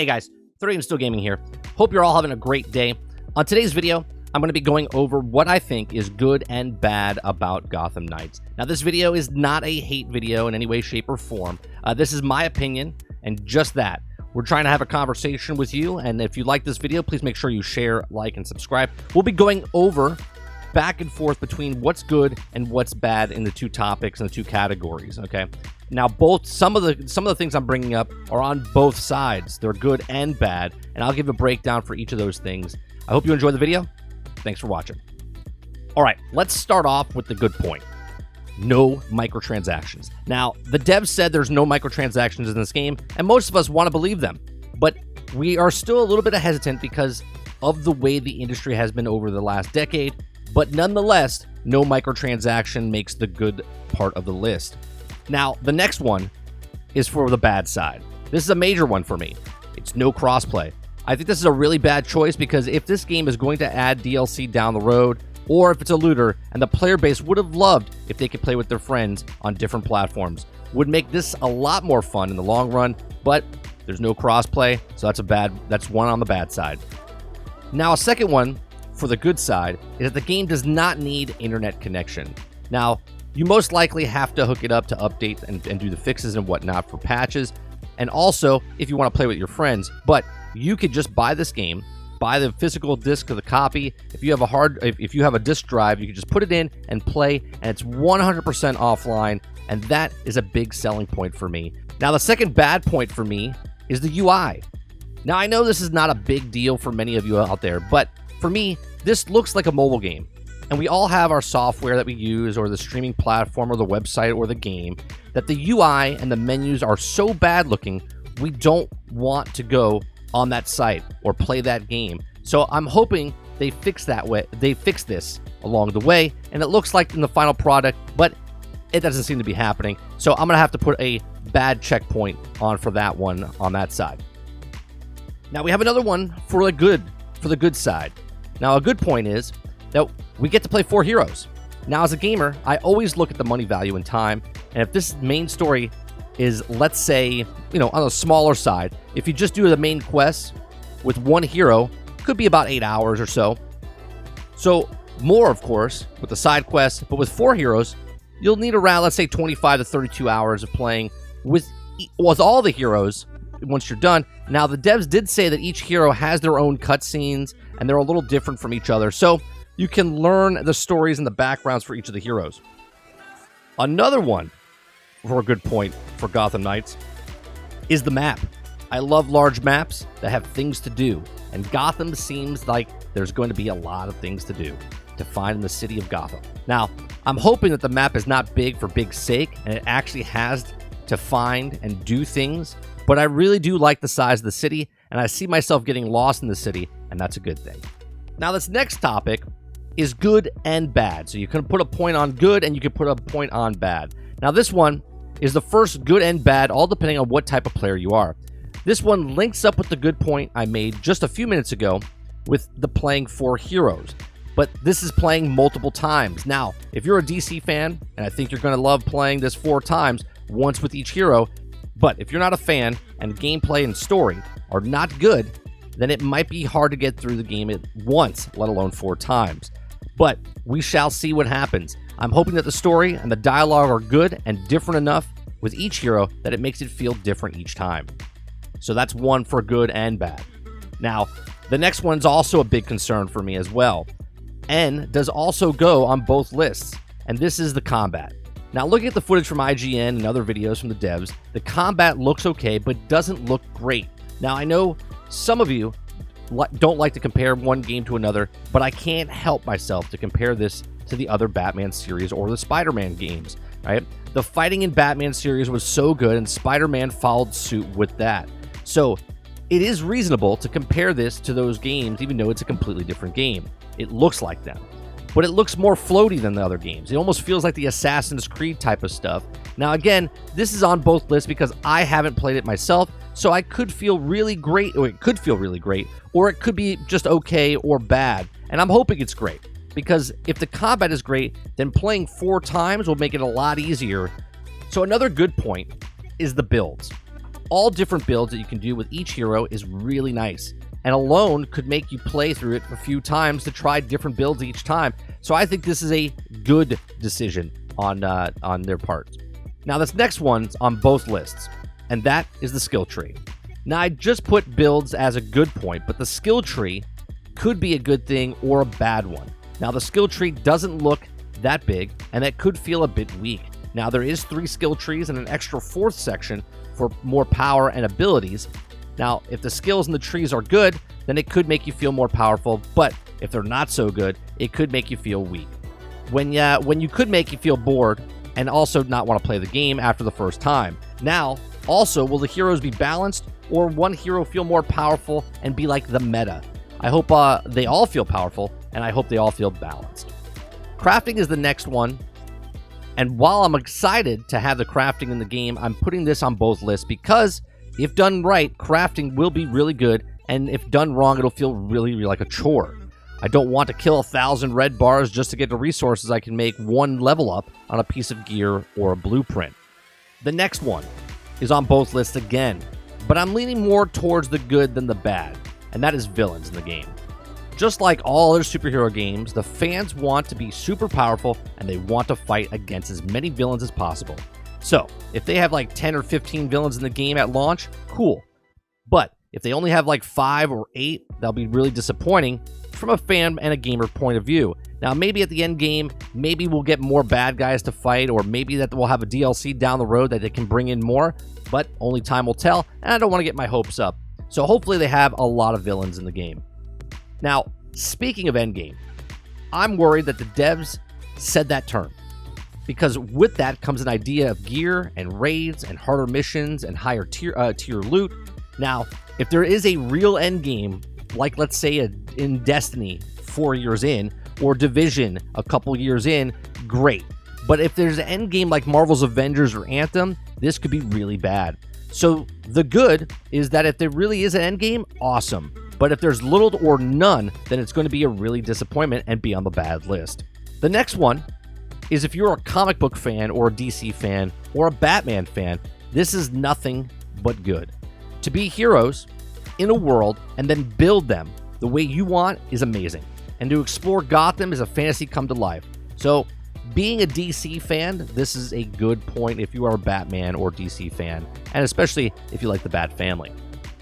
Hey guys, 3am Still Gaming here. Hope you're all having a great day. On today's video, I'm going to be going over what I think is good and bad about Gotham Knights. Now, this video is not a hate video in any way, shape, or form. This is my opinion, and just that. We're trying to have a conversation with you, and if you like this video, please make sure you share, like, and subscribe. We'll be going over back and forth between what's good and what's bad in the two topics and the two categories, okay? Now, some of the things I'm bringing up are on both sides. They're good and bad, and I'll give a breakdown for each of those things. I hope you enjoy the video. Thanks for watching. All right, let's start off with the good point. No microtransactions. Now, the devs said there's no microtransactions in this game, and most of us want to believe them. But we are still a little bit hesitant because of the way the industry has been over the last decade. But nonetheless, no microtransaction makes the good part of the list. Now, the next one is for the bad side. This is a major one for me. It's no crossplay. I think this is a really bad choice because if this game is going to add DLC down the road, or if it's a looter, and the player base would have loved if they could play with their friends on different platforms, would make this a lot more fun in the long run, but there's no crossplay, so that's one on the bad side. Now, a second one for the good side is that the game does not need internet connection. Now, you most likely have to hook it up to update and do the fixes and whatnot for patches, and also if you want to play with your friends, but you could just buy this game, buy the physical disc of the copy. If you have a disc drive, you can just put it in and play, and it's 100% offline, and that is a big selling point for me. Now, the second bad point for me is the UI. Now, I know this is not a big deal for many of you out there, but for me, this looks like a mobile game, and we all have our software that we use, or the streaming platform, or the website, or the game, that the UI and the menus are so bad looking, we don't want to go on that site or play that game. So I'm hoping they fix this along the way, and it looks like in the final product, but it doesn't seem to be happening. So I'm gonna have to put a bad checkpoint on for that one on that side. Now we have another one for the good side. Now, a good point is that we get to play 4 heroes. Now, as a gamer, I always look at the money value in time, and if this main story is, let's say, on the smaller side, if you just do the main quests with one hero, could be about 8 hours or so. So, more, of course, with the side quests, but with 4 heroes, you'll need around, let's say, 25 to 32 hours of playing with all the heroes once you're done. Now, the devs did say that each hero has their own cutscenes, and they're a little different from each other, so you can learn the stories and the backgrounds for each of the heroes. Another one for a good point for Gotham Knights is the map. I love large maps that have things to do, and Gotham seems like there's going to be a lot of things to do to find in the city of Gotham. Now, I'm hoping that the map is not big for big's sake, and it actually has to find and do things, but I really do like the size of the city, and I see myself getting lost in the city, and that's a good thing. Now, this next topic is good and bad. So you can put a point on good, and you can put a point on bad. Now, this one is the first good and bad, all depending on what type of player you are. This one links up with the good point I made just a few minutes ago with the playing 4 heroes. But this is playing multiple times. Now, if you're a DC fan, and I think you're going to love playing this 4 times, once with each hero, but if you're not a fan and gameplay and story are not good, then it might be hard to get through the game at once, let alone 4 times. But we shall see what happens. I'm hoping that the story and the dialogue are good and different enough with each hero that it makes it feel different each time. So that's one for good and bad. Now, the next one's also a big concern for me as well, and does also go on both lists, and this is the combat. Now, looking at the footage from IGN and other videos from the devs, the combat looks okay, but doesn't look great. Now, I know some of you don't like to compare one game to another, but I can't help myself to compare this to the other Batman series or the Spider-Man games, right? The fighting in Batman series was so good, and Spider-Man followed suit with that. So, it is reasonable to compare this to those games, even though it's a completely different game. It looks like them, but it looks more floaty than the other games. It almost feels like the Assassin's Creed type of stuff. Now, again, this is on both lists because I haven't played it myself, so I could feel really great, or it could feel really great, or it could be just okay or bad, and I'm hoping it's great, because if the combat is great, then playing 4 times will make it a lot easier. So another good point is the builds. all different builds that you can do with each hero is really nice, and alone could make you play through it a few times to try different builds each time. So I think this is a good decision on their part. Now this next one's on both lists, and that is the skill tree. Now I just put builds as a good point, but the skill tree could be a good thing or a bad one. Now the skill tree doesn't look that big, and that could feel a bit weak. Now there is 3 skill trees and an extra 4th section for more power and abilities. Now if the skills in the trees are good, then it could make you feel more powerful, but if they're not so good, it could make you feel weak. When you could make you feel bored and also not want to play the game after the first time. Now, also, will the heroes be balanced, or one hero feel more powerful and be like the meta? I hope they all feel powerful, and I hope they all feel balanced. Crafting is the next one, and while I'm excited to have the crafting in the game, I'm putting this on both lists because if done right, crafting will be really good, and if done wrong, it'll feel really like a chore. I don't want to kill 1,000 red bars just to get the resources I can make one level up on a piece of gear or a blueprint. The next one is on both lists again, but I'm leaning more towards the good than the bad, and that is villains in the game. Just like all other superhero games, the fans want to be super powerful and they want to fight against as many villains as possible. So, if they have like 10 or 15 villains in the game at launch, cool. But if they only have like 5 or 8, that'll be really disappointing from a fan and a gamer point of view. Now, maybe at the end game, maybe we'll get more bad guys to fight, or maybe that we'll have a DLC down the road that they can bring in more, but only time will tell, and I don't want to get my hopes up. So hopefully they have a lot of villains in the game. Now, speaking of endgame, I'm worried that the devs said that term, because with that comes an idea of gear and raids and harder missions and higher tier loot. Now, if there is a real endgame, like let's say in Destiny 4 years in, or Division a couple years in, great. But if there's an endgame like Marvel's Avengers or Anthem, this could be really bad. So the good is that if there really is an endgame, awesome. But if there's little or none, then it's going to be a really disappointment and be on the bad list. The next one is if you're a comic book fan or a DC fan or a Batman fan, this is nothing but good. To be heroes in a world and then build them the way you want is amazing. And to explore Gotham is a fantasy come to life. So being a DC fan, this is a good point if you are a Batman or DC fan, and especially if you like the Bat family.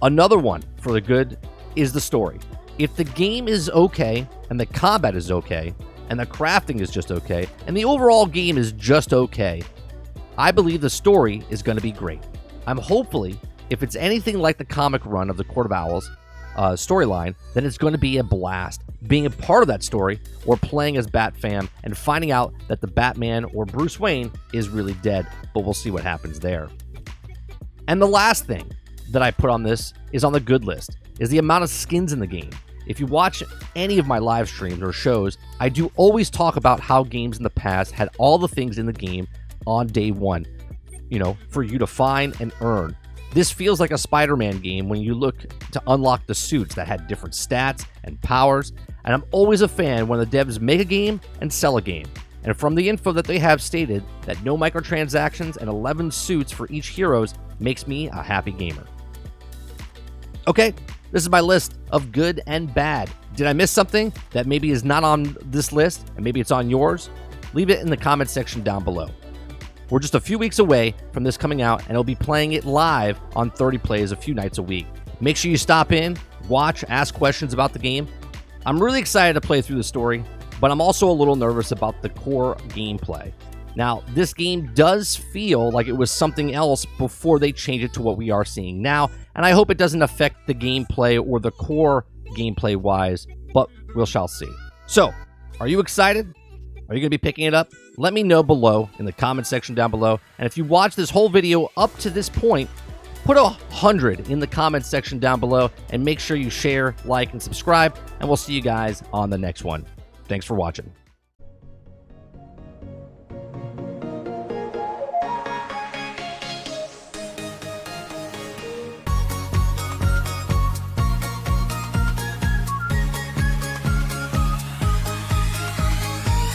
Another one for the good is the story. If the game is okay, and the combat is okay, and the crafting is just okay, and the overall game is just okay, I believe the story is going to be great. I'm hopefully, if it's anything like the comic run of the Court of Owls storyline, then it's going to be a blast being a part of that story or playing as Batfam and finding out that the Batman or Bruce Wayne is really dead, but we'll see what happens there. And the last thing that I put on this is on the good list, is the amount of skins in the game. If you watch any of my live streams or shows, I do always talk about how games in the past had all the things in the game on day one, for you to find and earn. This feels like a Spider-Man game when you look to unlock the suits that had different stats and powers, and I'm always a fan when the devs make a game and sell a game. And from the info that they have stated that no microtransactions and 11 suits for each heroes makes me a happy gamer. Okay, this is my list of good and bad. Did I miss something that maybe is not on this list and maybe it's on yours? Leave it in the comment section down below. We're just a few weeks away from this coming out, and I'll be playing it live on 30 Plays a few nights a week. Make sure you stop in, watch, ask questions about the game. I'm really excited to play through the story, but I'm also a little nervous about the core gameplay. Now, this game does feel like it was something else before they change it to what we are seeing now, and I hope it doesn't affect the gameplay or the core gameplay-wise, but we shall see. So, are you excited? Are you going to be picking it up? Let me know below in the comment section down below. And if you watch this whole video up to this point, put 100 in the comment section down below and make sure you share, like, and subscribe. And we'll see you guys on the next one. Thanks for watching.